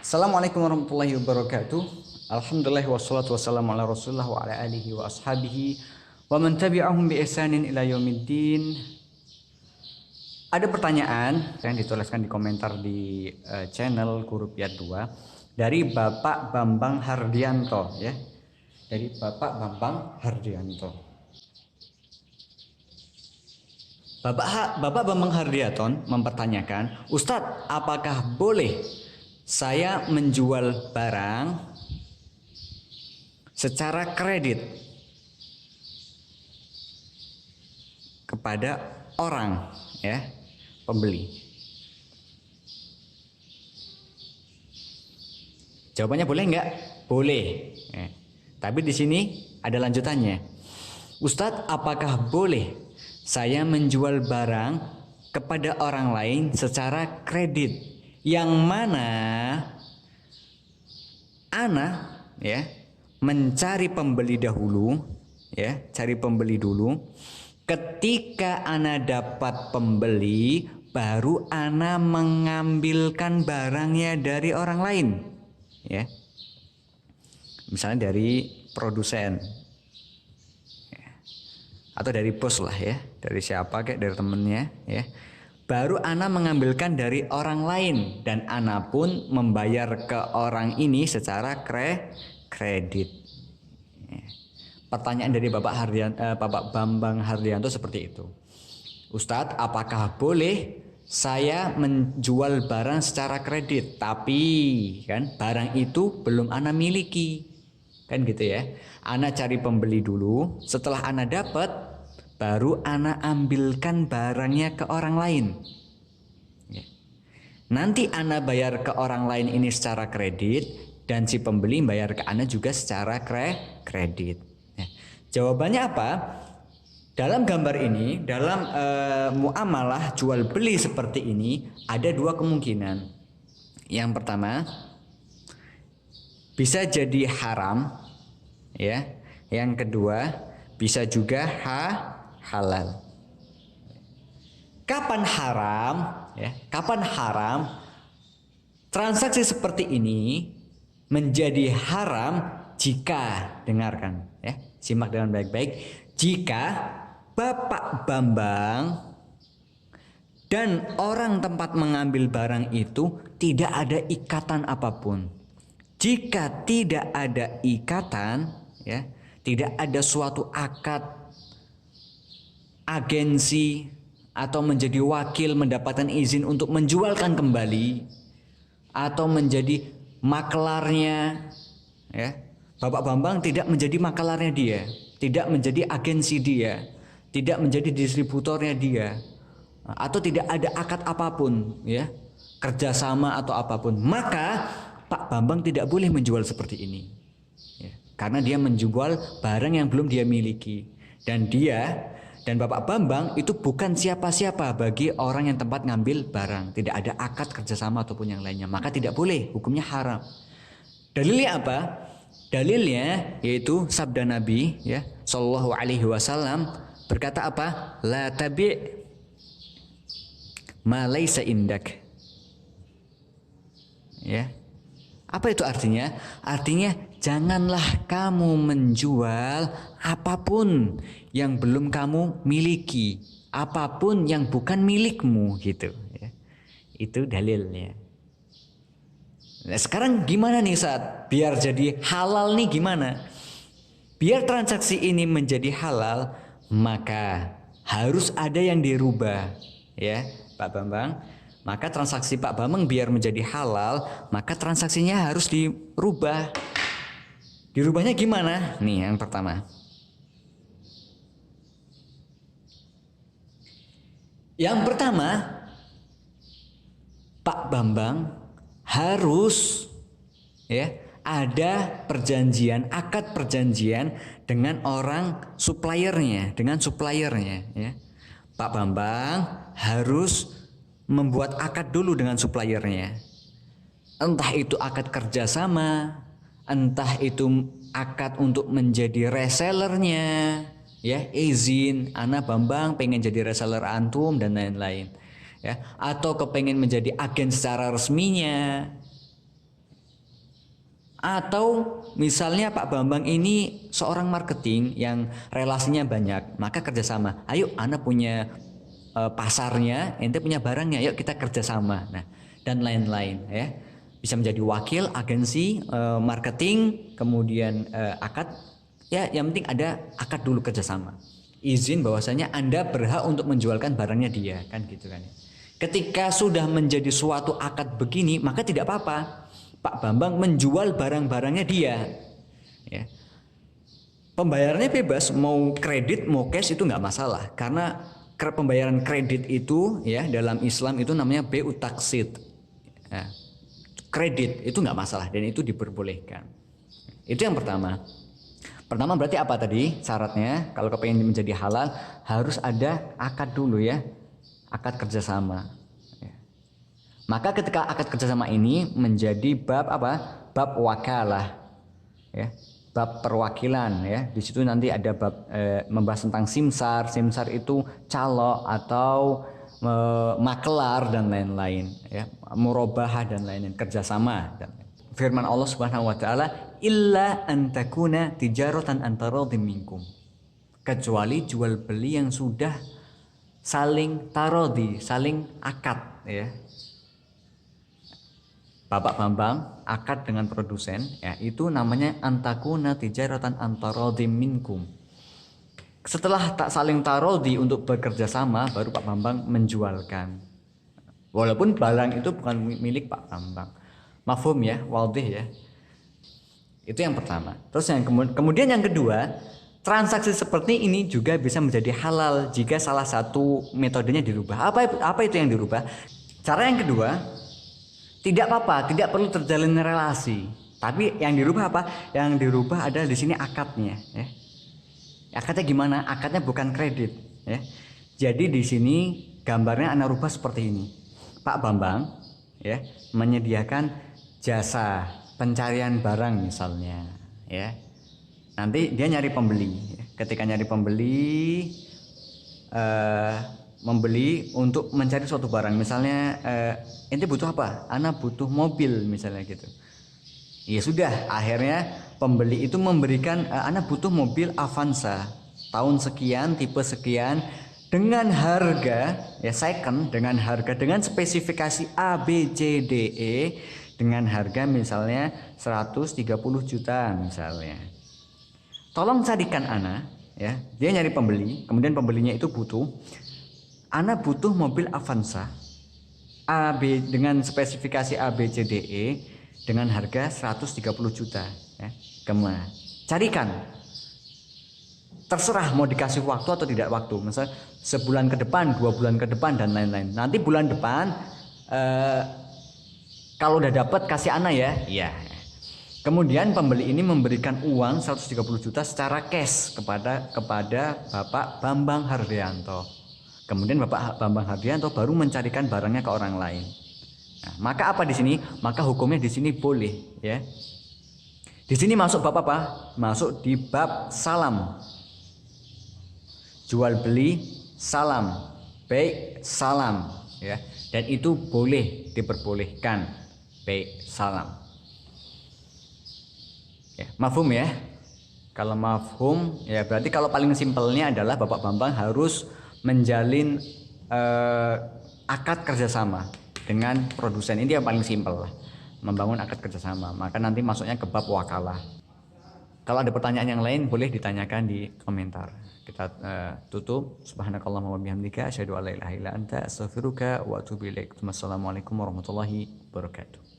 Assalamualaikum warahmatullahi wabarakatuh. Alhamdulillah wassalatu wassalamu ala Rasulillah wa ala alihi wa ashabihi wa man tabi'ahum bi ihsanin ila yaumiddin. Ada pertanyaan yang dituliskan di komentar di channel Guru Piat 2 dari Bapak Bambang Hardianto ya. Dari Bapak Bambang Hardianto. Bapak Bambang Hardianto mempertanyakan, Ustadz, apakah boleh saya menjual barang secara kredit kepada orang ya, pembeli? Jawabannya boleh nggak? Boleh. Ya. Tapi di sini ada lanjutannya. Ustadz, apakah boleh saya menjual barang kepada orang lain secara kredit? Yang mana ana ya mencari pembeli dahulu ya, cari pembeli dulu. Ketika ana dapat pembeli, baru ana mengambilkan barangnya dari orang lain ya. Misalnya dari produsen ya. Atau dari bos lah ya, dari siapa kayak dari temennya ya. Baru ana mengambilkan dari orang lain dan ana pun membayar ke orang ini secara kredit. Pertanyaan dari Bapak Bambang Hardianto seperti itu. Ustadz, apakah boleh saya menjual barang secara kredit, tapi kan barang itu belum ana miliki, kan gitu ya? Ana cari pembeli dulu, setelah ana dapat, baru ana ambilkan barangnya ke orang lain. Nanti ana bayar ke orang lain ini secara kredit, dan si pembeli bayar ke ana juga secara kredit. Jawabannya apa? Dalam gambar ini, dalam muamalah jual beli seperti ini, ada dua kemungkinan. Yang pertama, bisa jadi haram, ya. Yang kedua, bisa juga halal. Kapan haram? Ya, kapan haram? Transaksi seperti ini menjadi haram jika, dengarkan, ya, simak dengan baik-baik. Jika Bapak Bambang dan orang tempat mengambil barang itu tidak ada ikatan apapun. Jika tidak ada ikatan, ya, tidak ada suatu akad agensi atau menjadi wakil mendapatkan izin untuk menjualkan kembali atau menjadi maklarnya ya. Bapak Bambang tidak menjadi maklarnya dia, tidak menjadi agensi dia, tidak menjadi distributornya dia, atau tidak ada akad apapun ya, kerjasama atau apapun, maka Pak Bambang tidak boleh menjual seperti ini ya, karena dia menjual barang yang belum dia miliki, dan dia dan Bapak Bambang itu bukan siapa-siapa bagi orang yang tempat ngambil barang. Tidak ada akad kerjasama ataupun yang lainnya. Maka tidak boleh, hukumnya haram. Dalilnya apa? Dalilnya yaitu sabda Nabi ya, Shallallahu Alaihi Wasallam berkata apa? La tabi' ma laysa indak. Ya. Apa itu artinya? Artinya janganlah kamu menjual apapun yang belum kamu miliki, apapun yang bukan milikmu gitu ya. Itu dalilnya. Nah, sekarang gimana nih saat biar jadi halal nih gimana? Biar transaksi ini menjadi halal, maka harus ada yang dirubah ya, Pak Bambang. Maka transaksi Pak Bambang biar menjadi halal, maka transaksinya harus dirubah. Dirubahnya gimana? Nih yang pertama. Yang pertama, Pak Bambang harus ya ada perjanjian, akad perjanjian dengan orang suppliernya, dengan suppliernya ya. Pak Bambang harus membuat akad dulu dengan suppliernya. Entah itu akad kerjasama, entah itu akad untuk menjadi resellernya, ya, izin, Ana Bambang pengen jadi reseller antum dan lain-lain, ya, atau kepengen menjadi agen secara resminya, Atau misalnya Pak Bambang ini seorang marketing yang relasinya banyak, maka kerjasama. Ayo, Anda punya pasarnya, ente punya barangnya, yuk kita kerjasama. Nah, dan lain-lain ya. Bisa menjadi wakil agensi marketing, kemudian akad. Ya, yang penting ada akad dulu kerjasama. Izin bahwasanya Anda berhak untuk menjualkan barangnya dia, kan gitu kan. Ketika sudah menjadi suatu akad begini, maka tidak apa-apa Pak Bambang menjual barang-barangnya dia. Ya. Pembayarannya bebas, mau kredit mau cash itu nggak masalah, karena pembayaran kredit itu ya dalam Islam itu namanya BU taksid. Ya. Kredit itu nggak masalah dan itu diperbolehkan. Itu yang pertama. Pertama berarti apa tadi syaratnya? Kalau kepengen menjadi halal harus ada akad dulu ya, akad kerjasama. Maka ketika akad kerjasama ini menjadi bab apa? Bab wakalah, ya, bab perwakilan, ya. Di situ nanti ada bab membahas tentang simsar. Simsar itu calo atau maklar dan lain-lain, ya, murabahah dan lain-lain, kerjasama. Firman Allah Subhanahu Wa Taala, illa antakuna tijaratan antaradhim minkum. Kecuali jual beli yang sudah saling tarodhi, saling akad, ya. Bapak Bambang akad dengan produsen, ya, itu namanya antakuna tijaratan antaradhim minkum. Setelah tak saling tarodhi untuk bekerja sama, baru Pak Bambang menjualkan. Walaupun barang itu bukan milik Pak Bambang. Mafhum ya, wadih ya. Itu yang pertama. Terus yang kemudian yang kedua, transaksi seperti ini juga bisa menjadi halal jika salah satu metodenya dirubah. Apa itu yang dirubah? Cara yang kedua, tidak apa-apa, tidak perlu terjalin relasi. Tapi yang dirubah apa? Yang dirubah adalah di sini akadnya, ya. Akadnya gimana? Akadnya bukan kredit, ya. Jadi di sini gambarnya Anda rubah seperti ini. Pak Bambang, ya, menyediakan jasa pencarian barang misalnya, ya. Nanti dia nyari pembeli. Ketika nyari pembeli, membeli untuk mencari suatu barang, misalnya ente butuh apa? Ana butuh mobil misalnya gitu. Ya sudah, akhirnya pembeli itu memberikan ana butuh mobil Avanza tahun sekian, tipe sekian, dengan harga ya second, dengan harga dengan spesifikasi A B C D E, dengan harga misalnya 130 juta misalnya. Tolong carikan ana, ya. Dia nyari pembeli, kemudian pembelinya itu butuh, ana butuh mobil Avanza AB dengan spesifikasi A B C D E dengan harga 130 juta, ya. Carikan. Terserah mau dikasih waktu atau tidak waktu, misal sebulan ke depan, 2 bulan ke depan dan lain-lain. Nanti bulan depan kalau udah dapat kasih ana ya. Iya. Kemudian pembeli ini memberikan uang 130 juta secara cash kepada Bapak Bambang Hardianto. Kemudian Bapak Bambang Hardianto baru mencarikan barangnya ke orang lain. Nah, maka apa di sini? Maka hukumnya di sini boleh, ya. Di sini masuk bab apa? Masuk di bab salam. Jual beli salam, baik salam, ya. Dan itu boleh diperbolehkan, baik salam. Ya, mafhum ya. Kalau mafhum, ya berarti kalau paling simpelnya adalah Bapak Bambang harus menjalin akad kerjasama dengan produsen. Ini yang paling simpel lah, membangun akad kerjasama. Maka nanti masuknya ke bab wakalah. Kalau ada pertanyaan yang lain boleh ditanyakan di komentar. Kita tutup. Subhanakallahumma wa bihamdika asyhadu an la ilaha illa anta astaghfiruka wa atubu ilaik. Wassalamualaikum warahmatullahi wabarakatuh.